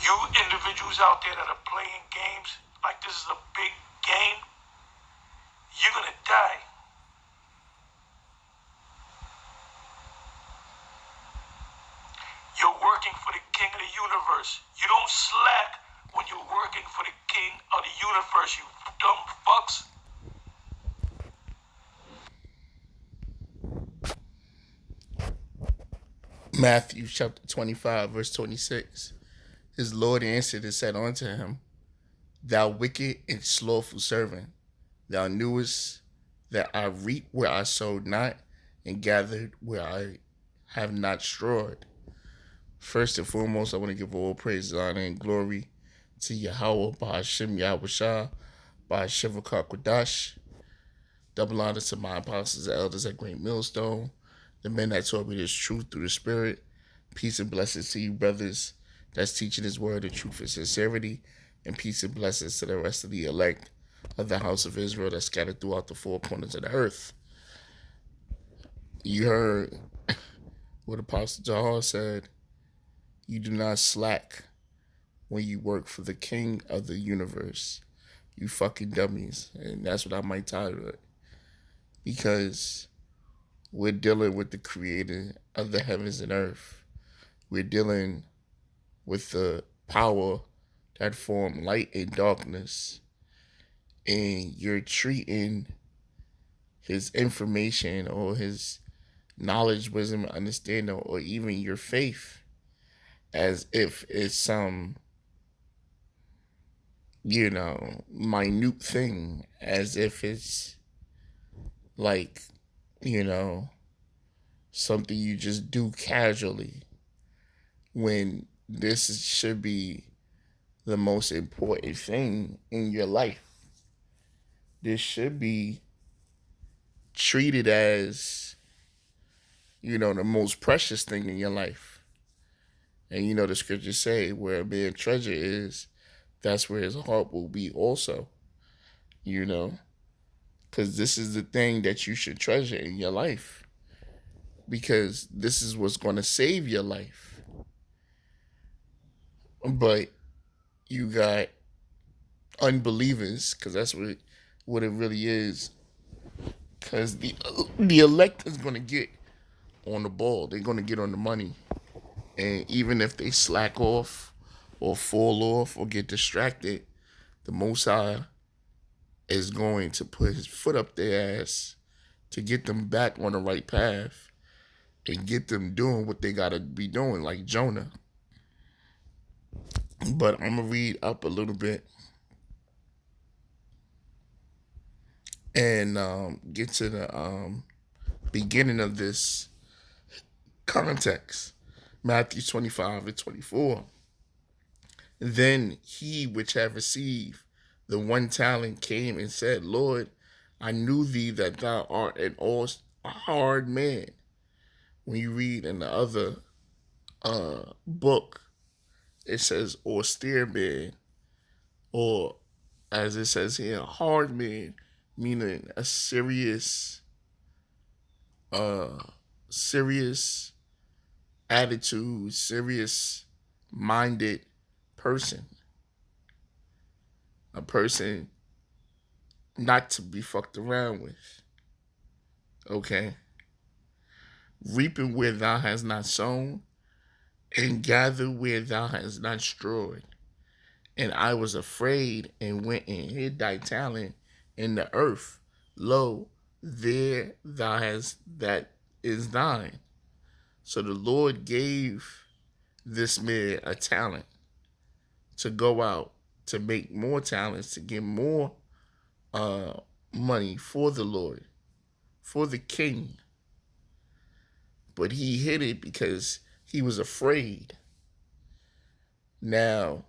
You individuals out there that are playing games like this is a big game, you're going to die. You're working for the king of the universe. You don't slack when you're working for the king of the universe, you dumb fucks. Matthew chapter 25, verse 26. His Lord answered and said unto him, Thou wicked and slothful servant, thou knewest that I reap where I sowed not, and gathered where I have not strawed. First and foremost, I want to give all praise, honor, and glory to Yahweh, Bahashim Yahushua, Bahashem Kwadash. Double honor to my apostles and elders at Great Millstone, the men that taught me this truth through the Spirit. Peace and blessings to you, brothers, that's teaching his word in truth and sincerity. And peace and blessings to the rest of the elect of the house of Israel that's scattered throughout the four corners of the earth. You heard what Apostle Jahar said. You do not slack when you work for the king of the universe. You fucking dummies. And that's what I might title it. Because we're dealing with the creator of the heavens and earth. We're dealing with the power that form light and darkness. And you're treating his information or his knowledge, wisdom, understanding, or even your faith as if it's some, minute thing, as if it's like, something you just do casually, when this should be the most important thing in your life. This should be treated as, the most precious thing in your life. And the scriptures say where a man's treasure is, that's where his heart will be also. Because this is the thing that you should treasure in your life. Because this is what's going to save your life. But you got unbelievers, because that's what it really is. Because the elect is going to get on the ball. They're going to get on the money. And even if they slack off or fall off or get distracted, the Most High is going to put his foot up their ass to get them back on the right path and get them doing what they got to be doing, like Jonah. But I'm going to read up a little bit and get to the beginning of this context. Matthew 25 and 24. Then he which had received the 1 talent came and said, Lord, I knew thee that thou art an hard man. When you read in the other book, it says austere man, or as it says here, hard man, meaning a serious attitude, serious minded person. A person not to be fucked around with. Okay? Reaping where thou hast not sown, and gather where thou hast not strawed. And I was afraid and went and hid thy talent in the earth. Lo, there thou hast that is thine. So the Lord gave this man a talent to go out to make more talents, to get more money for the Lord, for the king. But he hid it because he was afraid. Now,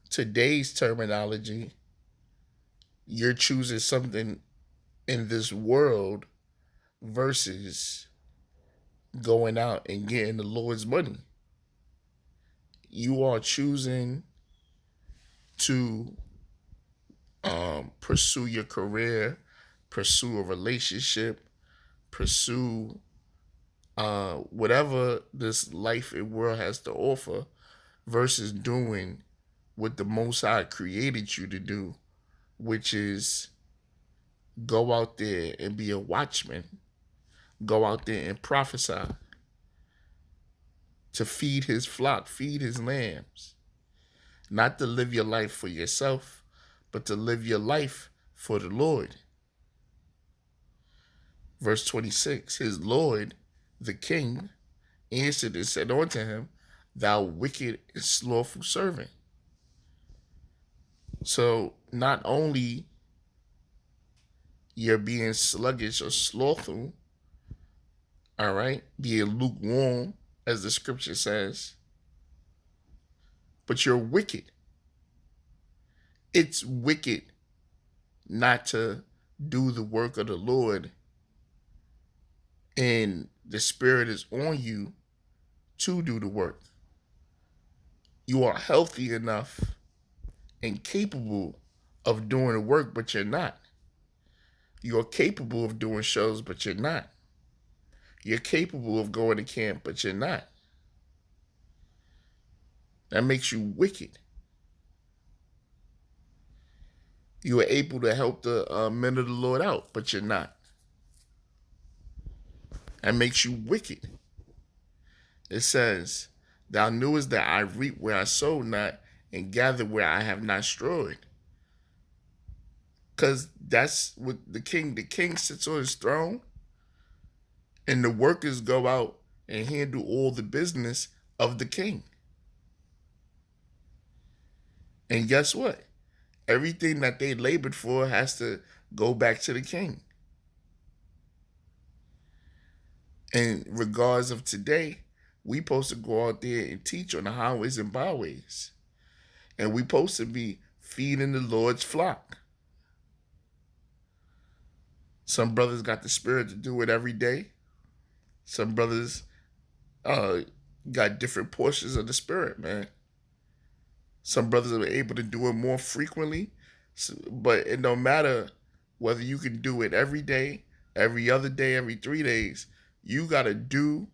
today's terminology, you're choosing something in this world versus going out and getting the Lord's money. You are choosing to pursue your career, pursue a relationship, pursue whatever this life and world has to offer, versus doing what the Most High created you to do, which is go out there and be a watchman, go out there and prophesy, to feed his flock, feed his lambs, not to live your life for yourself, but to live your life for the Lord. Verse 26, his Lord, the king, answered and said unto him, thou wicked and slothful servant. So not only you're being sluggish or slothful, all right, being lukewarm, as the scripture says, but you're wicked. It's wicked not to do the work of the Lord, and the Spirit is on you to do the work. You are healthy enough and capable of doing the work, but you're not. You're capable of doing shows, but you're not. You're capable of going to camp, but you're not. That makes you wicked. You are able to help the men of the Lord out, but you're not. That makes you wicked. It says, thou knewest that I reap where I sowed not, and gather where I have not strawed. Because that's what the king sits on his throne, and the workers go out and handle all the business of the king. And guess what? Everything that they labored for has to go back to the king. In regards of today, we supposed to go out there and teach on the highways and byways. And we supposed to be feeding the Lord's flock. Some brothers got the spirit to do it every day. Some brothers got different portions of the spirit, man. Some brothers are able to do it more frequently, but it don't matter whether you can do it every day, every other day, every 3 days. You got to do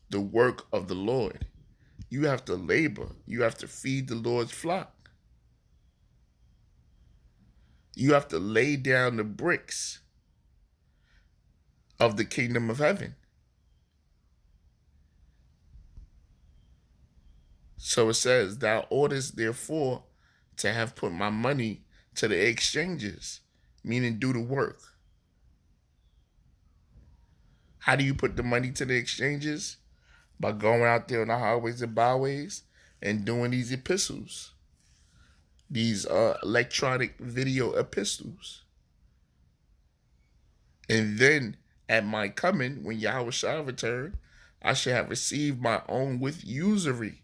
the work of the Lord. You have to labor. You have to feed the Lord's flock. You have to lay down the bricks of the kingdom of heaven. So it says, thou oughtest therefore to have put my money to the exchanges, meaning do the work. How do you put the money to the exchanges? By going out there on the highways and byways and doing these epistles, these electronic video epistles. And then at my coming, when Yahweh shall return, I shall have received my own with usury.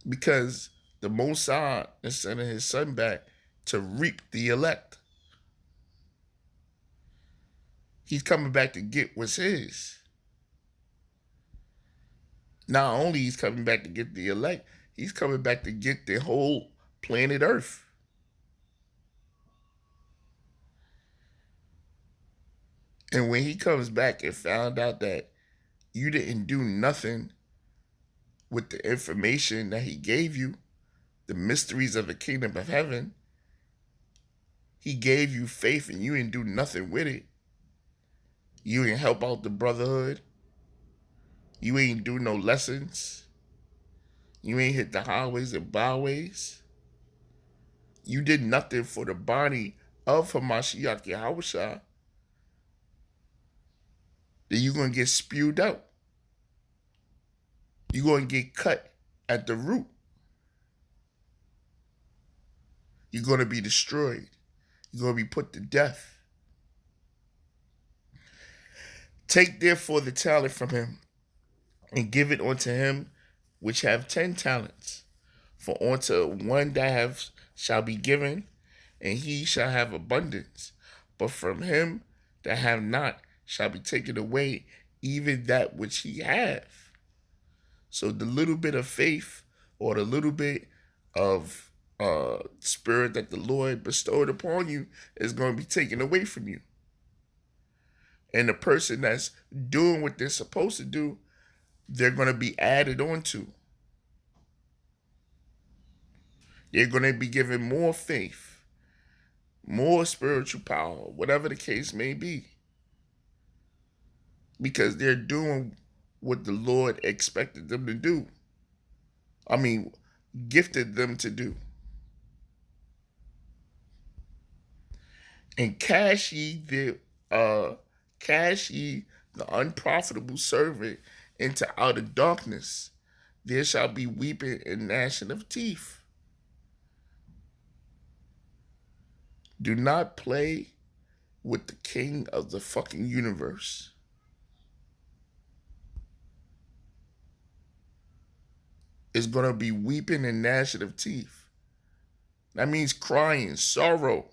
Because the Most High is sending his son back to reap the elect. He's coming back to get what's his. Not only he's coming back to get the elect, he's coming back to get the whole planet Earth. And when he comes back and found out that you didn't do nothing with the information that he gave you, the mysteries of the kingdom of heaven, he gave you faith and you didn't do nothing with it. You ain't help out the brotherhood. You ain't do no lessons. You ain't hit the highways and byways. You did nothing for the body of Hamashiach Yahushua. Then you're going to get spewed out. You're going to get cut at the root. You're going to be destroyed. You're going to be put to death. Take therefore the talent from him, and give it unto him which have 10 talents. For unto one that shall be given, and he shall have abundance. But from him that have not shall be taken away even that which he hath. So the little bit of faith or the little bit of spirit that the Lord bestowed upon you is going to be taken away from you. And the person that's doing what they're supposed to do, they're going to be added onto. They're going to be given more faith, more spiritual power, whatever the case may be, because they're doing what the Lord expected them to do. I mean, gifted them to do. And cast ye the unprofitable servant into outer darkness. There shall be weeping and gnashing of teeth. Do not play with the king of the fucking universe. It's gonna be weeping and gnashing of teeth. That means crying, sorrow.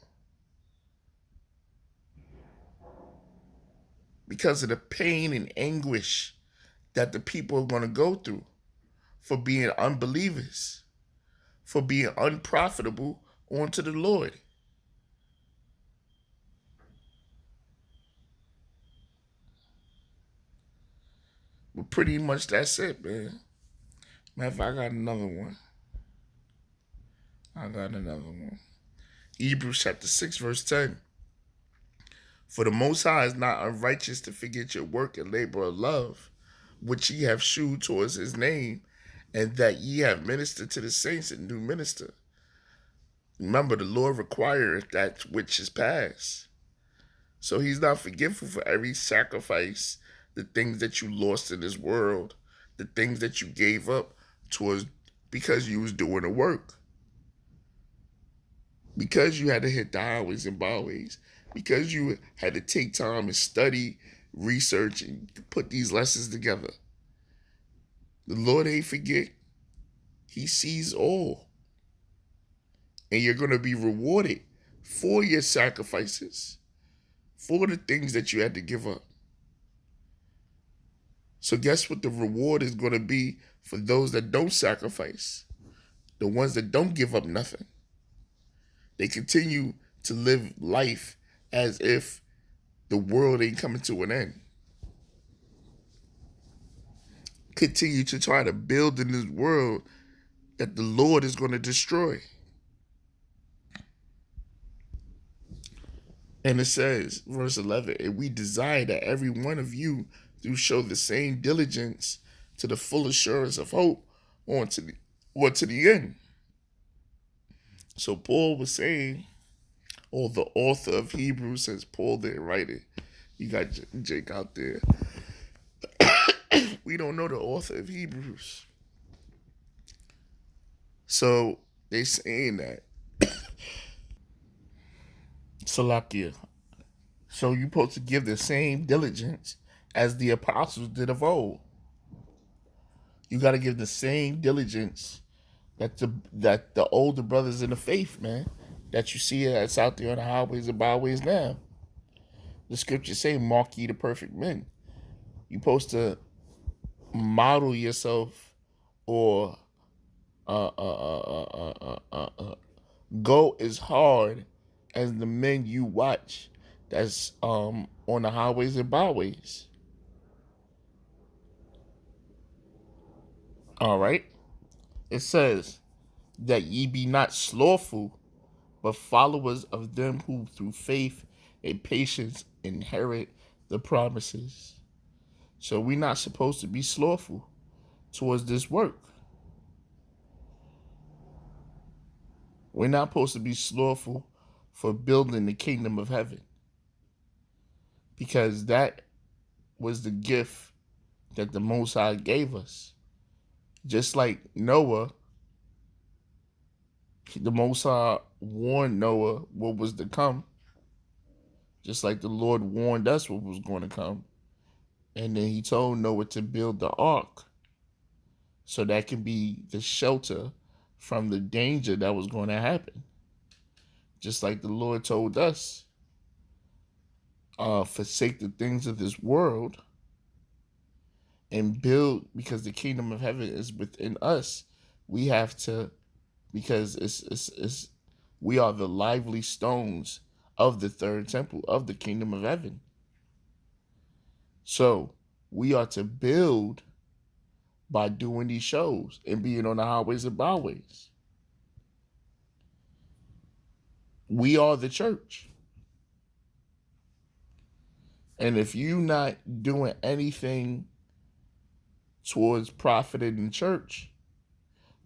Because of the pain and anguish that the people are gonna go through for being unbelievers, for being unprofitable unto the Lord. But pretty much that's it, man. Matter of fact, I got another one. Hebrews chapter 6, verse 10. For the Most High is not unrighteous to forget your work and labor of love, which ye have shewed towards his name, and that ye have ministered to the saints and do minister. Remember, the Lord requireth that which is past. So he's not forgetful for every sacrifice, the things that you lost in this world, the things that you gave up towards because you was doing the work. Because you had to hit the highways and byways. Because you had to take time and study, research, and put these lessons together. The Lord ain't forget. He sees all. And you're going to be rewarded for your sacrifices, for the things that you had to give up. So guess what the reward is going to be for those that don't sacrifice? The ones that don't give up nothing. They continue to live life as if the world ain't coming to an end. Continue to try to build in this world that the Lord is going to destroy. And it says, verse 11, and we desire that every one of you do show the same diligence to the full assurance of hope to the end. So Paul was saying, or the author of Hebrews, says Paul didn't write it. You got Jake out there. We don't know the author of Hebrews. So they saying that. Salakia. So you're supposed to give the same diligence as the apostles did of old. You got to give the same diligence that the older brothers in the faith, man, that you see that's out there on the highways and byways now. The scriptures say, mark ye the perfect men. You're supposed to model yourself or go as hard as the men you watch that's on the highways and byways. All right. It says that ye be not slothful, but followers of them who through faith and patience inherit the promises. So we're not supposed to be slothful towards this work. We're not supposed to be slothful for building the kingdom of heaven, because that was the gift that the Most High gave us. Just like Noah, the Most High warned Noah what was to come, just like the Lord warned us what was going to come. And then he told Noah to build the ark so that can be the shelter from the danger that was going to happen. Just like the Lord told us, forsake the things of this world and build, because the kingdom of heaven is within us. We have to, because we are the lively stones of the third temple of the kingdom of heaven. So we are to build by doing these shows and being on the highways and byways. We are the church. And if you not doing anything towards profiting the church,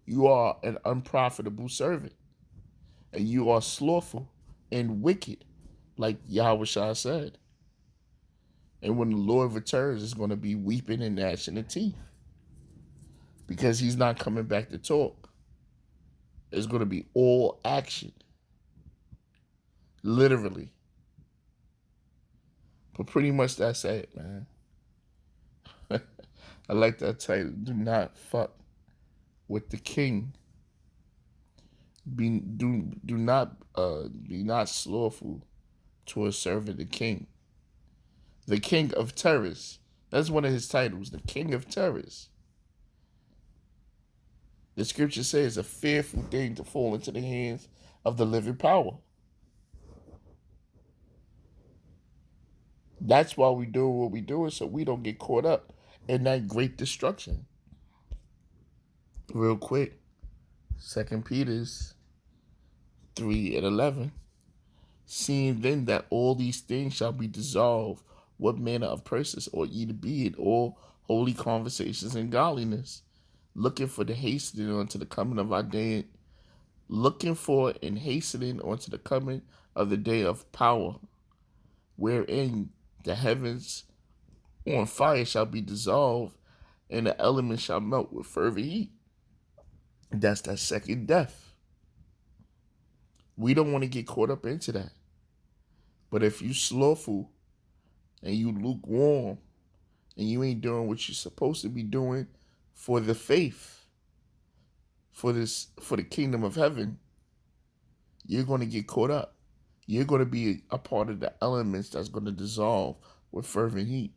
you are an unprofitable servant. And you are slothful and wicked, like Yahweh said. And when the Lord returns, it's going to be weeping and gnashing of teeth. Because he's not coming back to talk. It's going to be all action. Literally. But pretty much that's it, man. I like that title. Do not fuck with the king. Do not be not slothful towards serving the king. The king of terrors. That's one of his titles. The king of terrors. The scripture says it's a fearful thing to fall into the hands of the living power. That's why we do what we do, so we don't get caught up in that great destruction. Real quick, 2 Peter's 3:11. Seeing then that all these things shall be dissolved, what manner of persons ought ye to be in all holy conversations and godliness, looking for the hastening unto the coming of our day, looking for and hastening unto the coming of the day of power, wherein the heavens on fire shall be dissolved, and the elements shall melt with fervent heat. That's that second death. We don't want to get caught up into that. But if you slothful and you lukewarm and you ain't doing what you're supposed to be doing for the faith, for the kingdom of heaven, you're going to get caught up. You're going to be a part of the elements that's going to dissolve with fervent heat.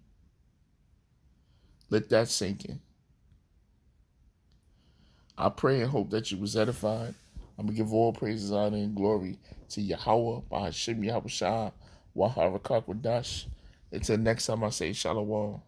Let that sink in. I pray and hope that you was edified. I'm going to give all praises, honor, and glory to Yahweh, by Hashem Yahushua, Waharakak Wadash. Until next time I say Shalom.